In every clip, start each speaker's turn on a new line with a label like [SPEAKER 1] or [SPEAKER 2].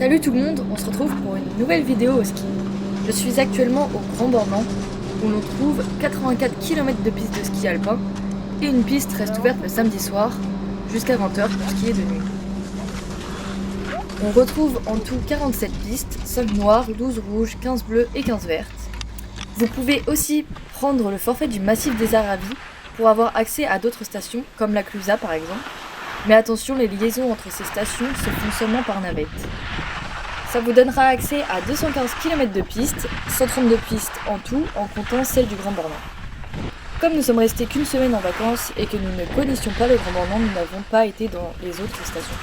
[SPEAKER 1] Salut tout le monde, on se retrouve pour une nouvelle vidéo au ski. Je suis actuellement au Grand Bornand, où l'on trouve 84 km de piste de ski alpin, et une piste reste ouverte le samedi soir, jusqu'à 20h pour skier de nuit. On retrouve en tout 47 pistes, 5 noires, 12 rouges, 15 bleues et 15 vertes. Vous pouvez aussi prendre le forfait du massif des Aravis pour avoir accès à d'autres stations, comme la Clusaz par exemple. Mais attention, les liaisons entre ces stations se font seulement par navette. Ça vous donnera accès à 215 km de pistes, 132 pistes en tout, en comptant celle du Grand Bornand. Comme nous sommes restés qu'une semaine en vacances et que nous ne connaissions pas le Grand Bornand, nous n'avons pas été dans les autres stations.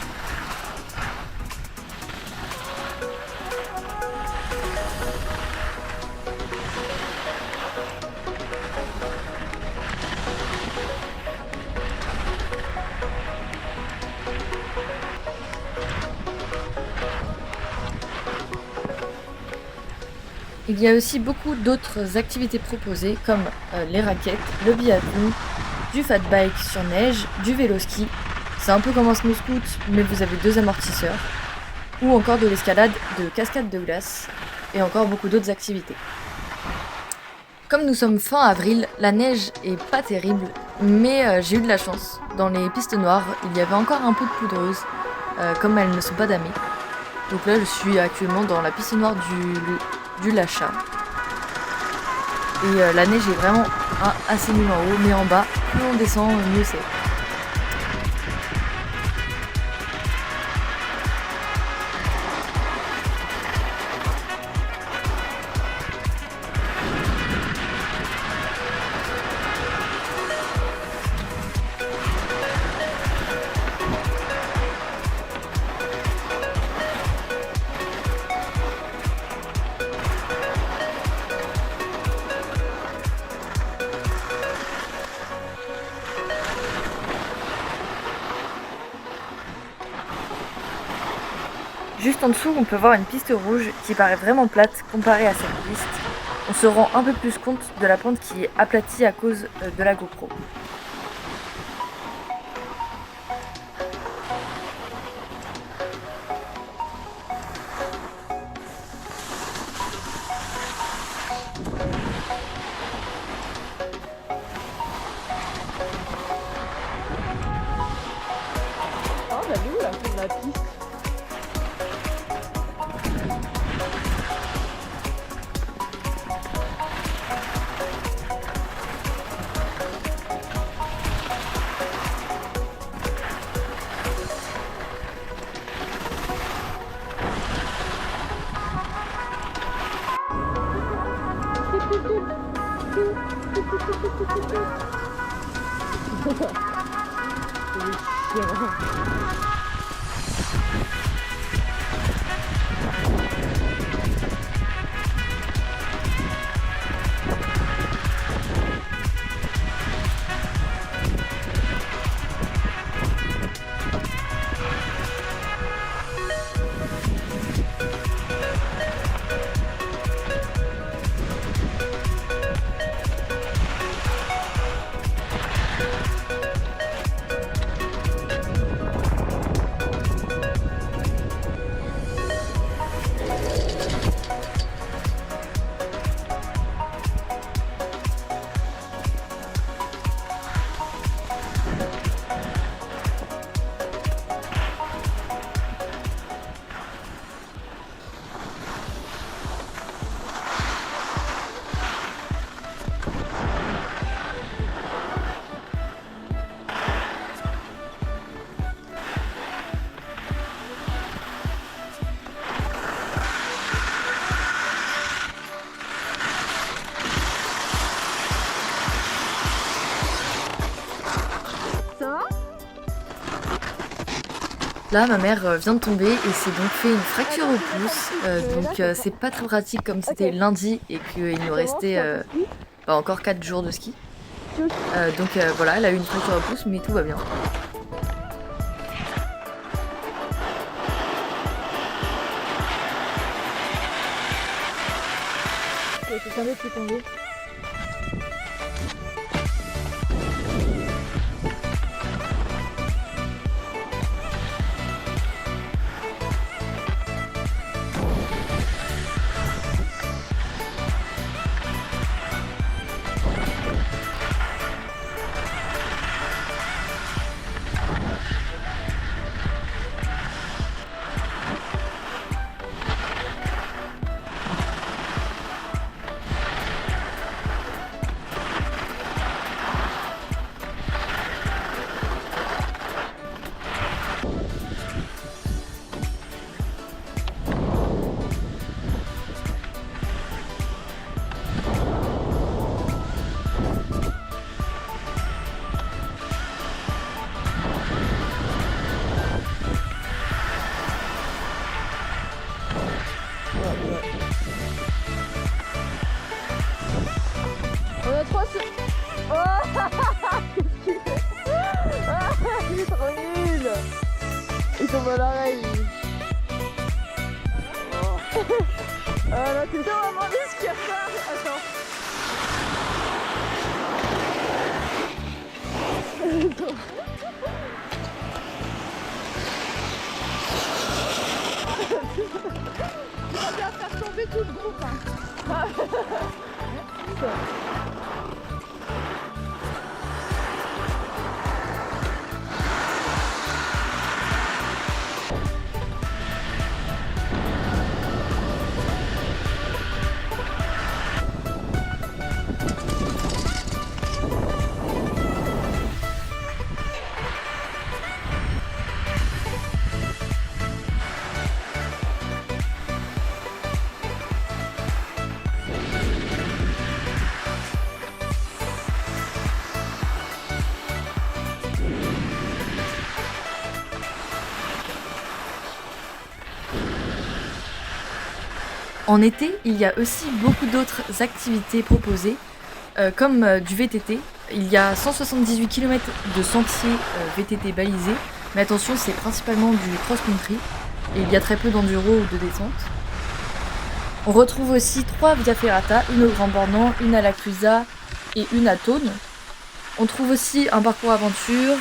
[SPEAKER 1] Il y a aussi beaucoup d'autres activités proposées comme les raquettes, le biathlon, du fat bike sur neige, du vélo ski, c'est un peu comme un snow scoot mais vous avez 2 amortisseurs, ou encore de l'escalade de cascades de glace et encore beaucoup d'autres activités. Comme nous sommes fin avril, la neige est pas terrible, mais j'ai eu de la chance. Dans les pistes noires, il y avait encore un peu de poudreuse, comme elles ne sont pas damées. Donc là, je suis actuellement dans la piste noire du Lachat. Et la neige est vraiment assez nulle en haut, mais en bas, plus on descend, mieux c'est. Juste en dessous, on peut voir une piste rouge qui paraît vraiment plate comparée à cette piste. On se rend un peu plus compte de la pente qui est aplatie à cause de la GoPro.
[SPEAKER 2] Oh, bah nous, la fin de la piste. C'est chiant.
[SPEAKER 1] Là, ma mère vient de tomber et s'est donc fait une fracture au pouce. Donc c'est pas très pratique comme c'était lundi et qu'il nous restait encore 4 jours de ski. Donc voilà, elle a eu une fracture au pouce mais tout va bien. C'est un qui est tombé.
[SPEAKER 2] Qu'est-ce qu'il fait? Ah, il est trop nul. Il tombe à l'oreille. Oh. Ah là, c'est vraiment risqué ça. Attends. Tu vas bien faire tomber tout le groupe. Hein.
[SPEAKER 1] En été, il y a aussi beaucoup d'autres activités proposées, comme du VTT. Il y a 178 km de sentiers VTT balisés, mais attention, c'est principalement du cross-country, et il y a très peu d'enduro ou de descente. On retrouve aussi 3 via ferrata, une au Grand Bornand, une à la Clusaz et une à Thônes. On trouve aussi un parcours aventure.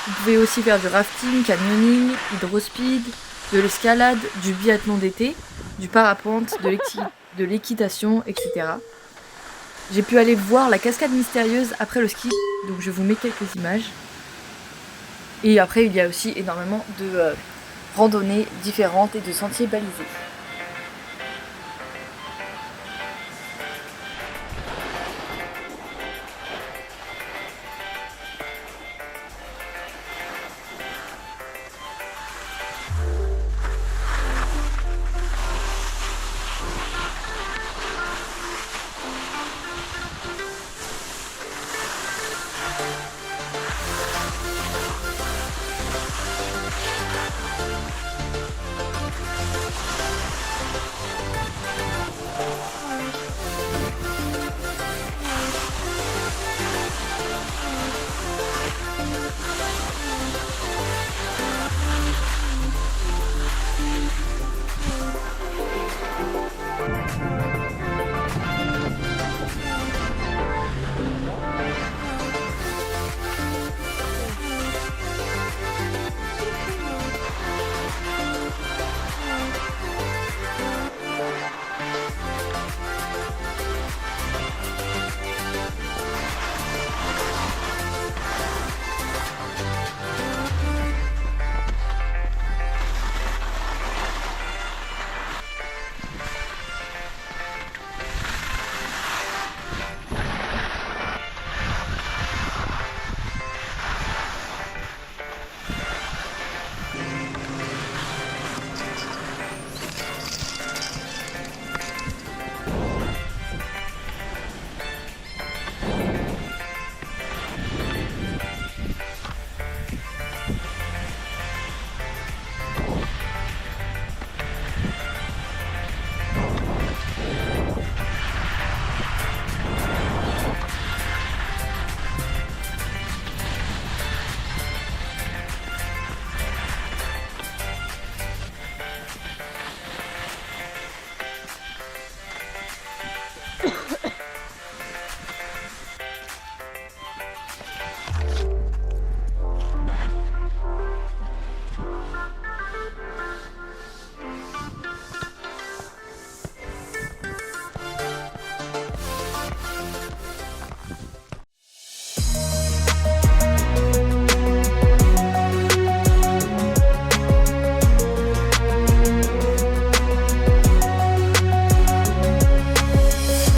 [SPEAKER 1] Vous pouvez aussi faire du rafting, canyoning, hydrospeed, de l'escalade, du biathlon d'été, du parapente, de l'équitation, etc. J'ai pu aller voir la cascade mystérieuse après le ski, donc je vous mets quelques images. Et après, il y a aussi énormément de randonnées différentes et de sentiers balisés.